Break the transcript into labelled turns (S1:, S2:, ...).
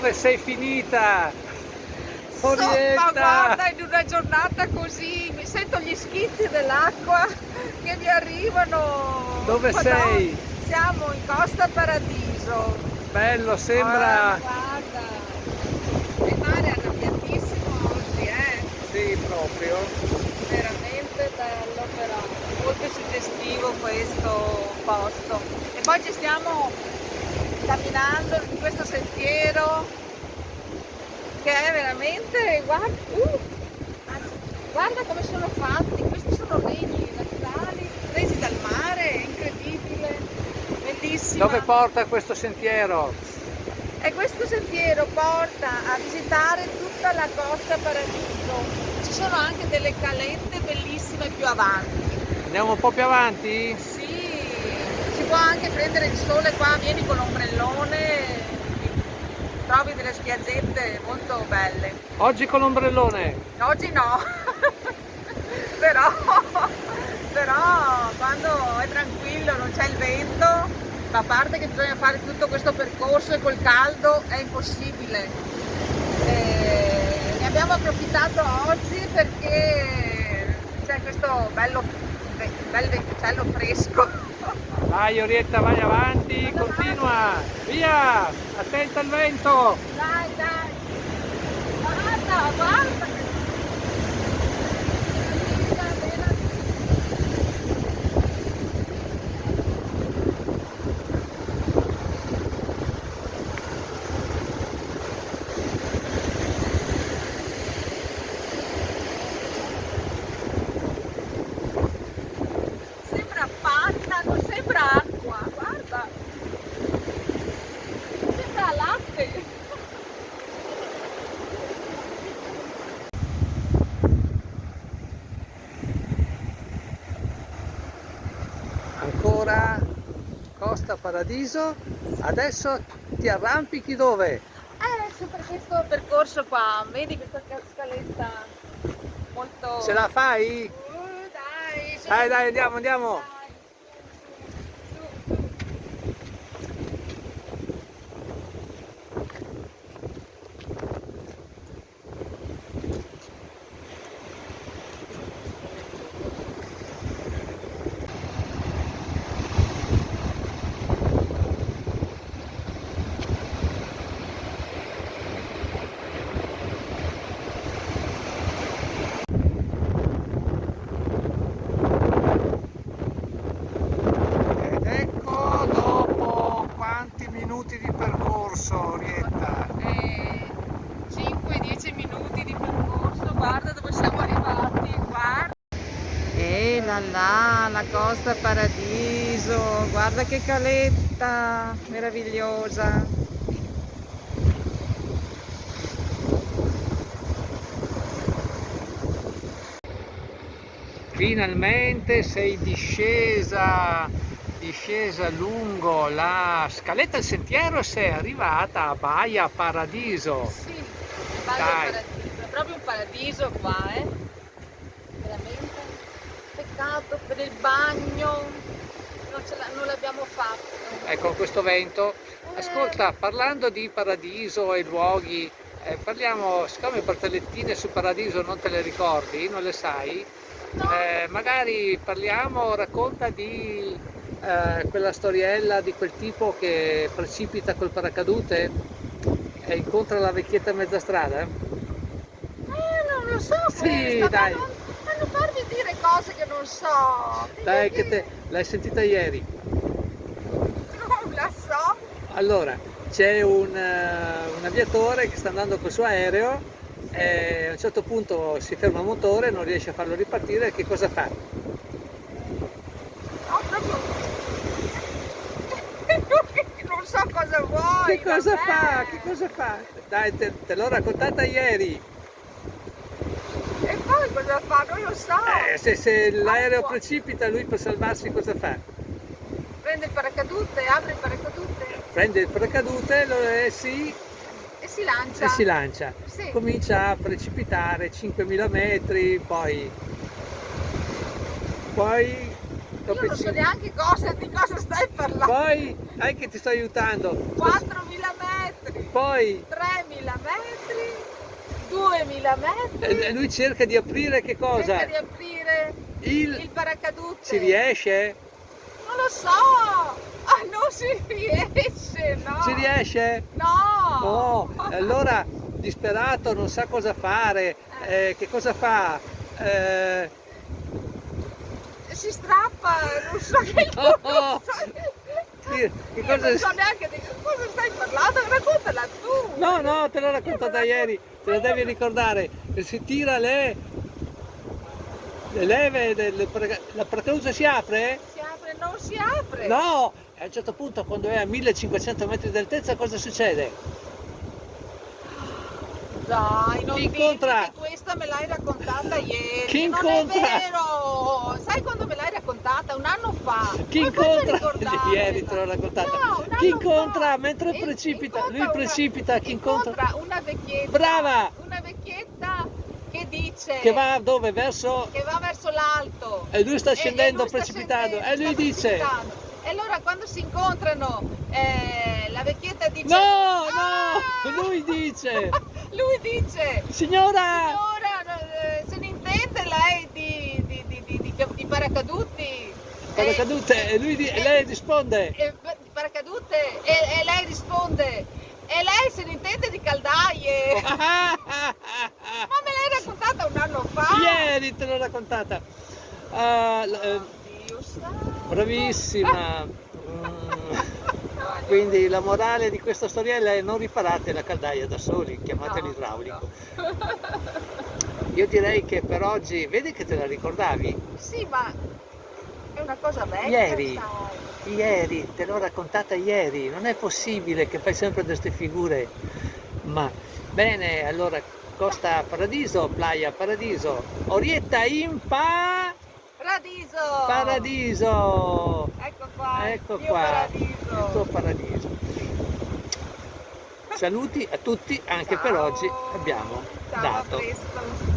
S1: Dove sei finita?
S2: Ma
S1: Orietta!
S2: guarda, in una giornata così mi sento gli schizzi dell'acqua che mi arrivano.
S1: Dove
S2: Madonna,
S1: sei?
S2: siamo in Costa Paradiso.
S1: Bello, sembra...
S2: Guarda, il mare è arrabbiatissimo oggi,
S1: Sì, proprio.
S2: veramente bello però, molto suggestivo questo posto. E poi ci stiamo camminando in questo sentiero che è veramente, guarda come sono fatti, questi sono legni naturali presi dal mare, è incredibile, bellissima.
S1: Dove porta questo sentiero?
S2: E questo sentiero porta a visitare tutta la Costa Paradiso, ci sono anche delle calette bellissime più avanti.
S1: Andiamo un po' più avanti?
S2: Sì, si può anche prendere il sole qua, vieni con l'ombrellone, trovi delle spiaggette molto belle.
S1: Oggi con l'ombrellone.
S2: Oggi no, però, però quando è tranquillo, non c'è il vento, ma a parte che bisogna fare tutto questo percorso e col caldo è impossibile. Ne abbiamo approfittato oggi perché c'è questo bel venticello fresco.
S1: Dai Orietta, vai avanti,
S2: Vado
S1: continua, via, attenta al vento.
S2: Dai, guarda. Sembra panna, non sembra acqua, guarda, sembra latte.
S1: Ancora Costa Paradiso, adesso ti arrampichi dove?
S2: Sempre questo percorso qua, vedi questa scaletta molto...
S1: Ce la fai?
S2: Dai,
S1: Dai, andiamo.
S2: Dai,
S1: Ed ecco dopo quanti minuti di percorso, Orietta?
S2: 5-10 minuti di percorso, guarda dove siamo arrivati, guarda. E la Costa Paradiso, guarda che caletta meravigliosa.
S1: Finalmente sei discesa lungo la scaletta del sentiero e sei arrivata a Baia Paradiso.
S2: Sì, vado al
S1: Dai,
S2: paradiso, è proprio un paradiso qua, veramente. Peccato per il bagno, non l'abbiamo fatto.
S1: ecco questo vento. Ascolta, parlando di paradiso e luoghi, parliamo, siccome barzellettine su Paradiso non te le ricordi, non le sai?
S2: No,
S1: Magari parliamo, racconta di quella storiella di quel tipo che precipita col paracadute e incontra la vecchietta a mezza strada?
S2: non lo so
S1: Sì,
S2: questa,
S1: dai,
S2: ma non farmi dire cose che non so.
S1: dai che te l'hai sentita ieri.
S2: Non la so.
S1: Allora, c'è un aviatore che sta andando col suo aereo e a un certo punto si ferma il motore, non riesce a farlo ripartire, che cosa fa?
S2: No, proprio... non so cosa vuoi.
S1: Che cosa
S2: vabbè.
S1: fa? Che cosa fa? Dai, te l'ho raccontata ieri.
S2: E poi cosa fa? Non lo so.
S1: Se l'aereo
S2: può-
S1: precipita, lui per salvarsi cosa fa?
S2: Prende il paracadute, apre il paracadute
S1: Prende il paracadute sì,
S2: e si lancia.
S1: e si lancia.
S2: Sì.
S1: Comincia a precipitare 5.000 metri, poi
S2: Io non so neanche di cosa stai parlando.
S1: poi, dai che ti sto aiutando.
S2: 4.000 metri.
S1: poi
S2: 3.000 metri, 2.000 metri.
S1: e lui cerca di aprire che cosa?
S2: Cerca di aprire il paracadute.
S1: Si riesce?
S2: Non lo so! Ah, non si riesce, no!
S1: Si riesce?
S2: No!
S1: Oh, allora disperato, non sa cosa fare, che cosa fa?
S2: Si strappa, non so che
S1: Oh,
S2: non so,
S1: che
S2: io
S1: cosa...
S2: non so neanche di cosa stai parlando, raccontala tu!
S1: No, no, te l'ho raccontata ieri, te la devi ricordare. Si tira le leve la paracadute si apre?
S2: Si apre, non si apre!
S1: No! E a un certo punto, quando è a 1500 metri di altezza, cosa succede?
S2: Dai, non
S1: Chi
S2: dirmi
S1: incontra?
S2: che questa me l'hai raccontata ieri,
S1: Chi
S2: non è
S1: incontra?
S2: vero! Sai quando me l'hai raccontata? Un anno fa!
S1: Chi
S2: Come faccio a
S1: incontra?
S2: ricordarmela?
S1: Ieri te l'ho raccontata.
S2: No, un
S1: Chi
S2: anno
S1: incontra
S2: fa.
S1: mentre
S2: E
S1: precipita?
S2: incontra
S1: Lui precipita, chi incontra?
S2: una vecchietta.
S1: Brava!
S2: Una vecchietta che dice
S1: Che va dove? Verso...
S2: che va verso l'alto.
S1: E lui sta
S2: E
S1: scendendo
S2: lui sta
S1: precipitando.
S2: scendendo,
S1: E lui
S2: sta
S1: dice...
S2: precipitando. E allora quando si incontrano, la vecchietta dice...
S1: No,
S2: "Ah!"
S1: no! Lui dice...
S2: Lui dice...
S1: Signora!
S2: Signora, se ne intende lei di paracaduti?
S1: Paracadute! E lei risponde...
S2: Di paracadute? E lei risponde... E lei se ne intende di caldaie? Ma me l'hai raccontata un anno fa?
S1: Ieri te l'ho raccontata.
S2: Dio santo.
S1: Bravissima. Quindi la morale di questa storiella è: non riparate la caldaia da soli, chiamate
S2: No,
S1: l'idraulico. Io direi che per oggi, vedi che te la ricordavi?
S2: Sì, ma è una cosa vecchia,
S1: Ieri,
S2: sai.
S1: te l'ho raccontata ieri, non è possibile che fai sempre queste figure. Ma bene, allora Costa Paradiso, Playa Paradiso, Orietta in
S2: Paradiso!
S1: Paradiso!
S2: Ecco qua,
S1: Ecco
S2: il mio
S1: qua,
S2: paradiso.
S1: il tuo paradiso. Saluti a tutti, anche per
S2: Ciao.
S1: oggi abbiamo
S2: Ciao, a
S1: dato.
S2: presto.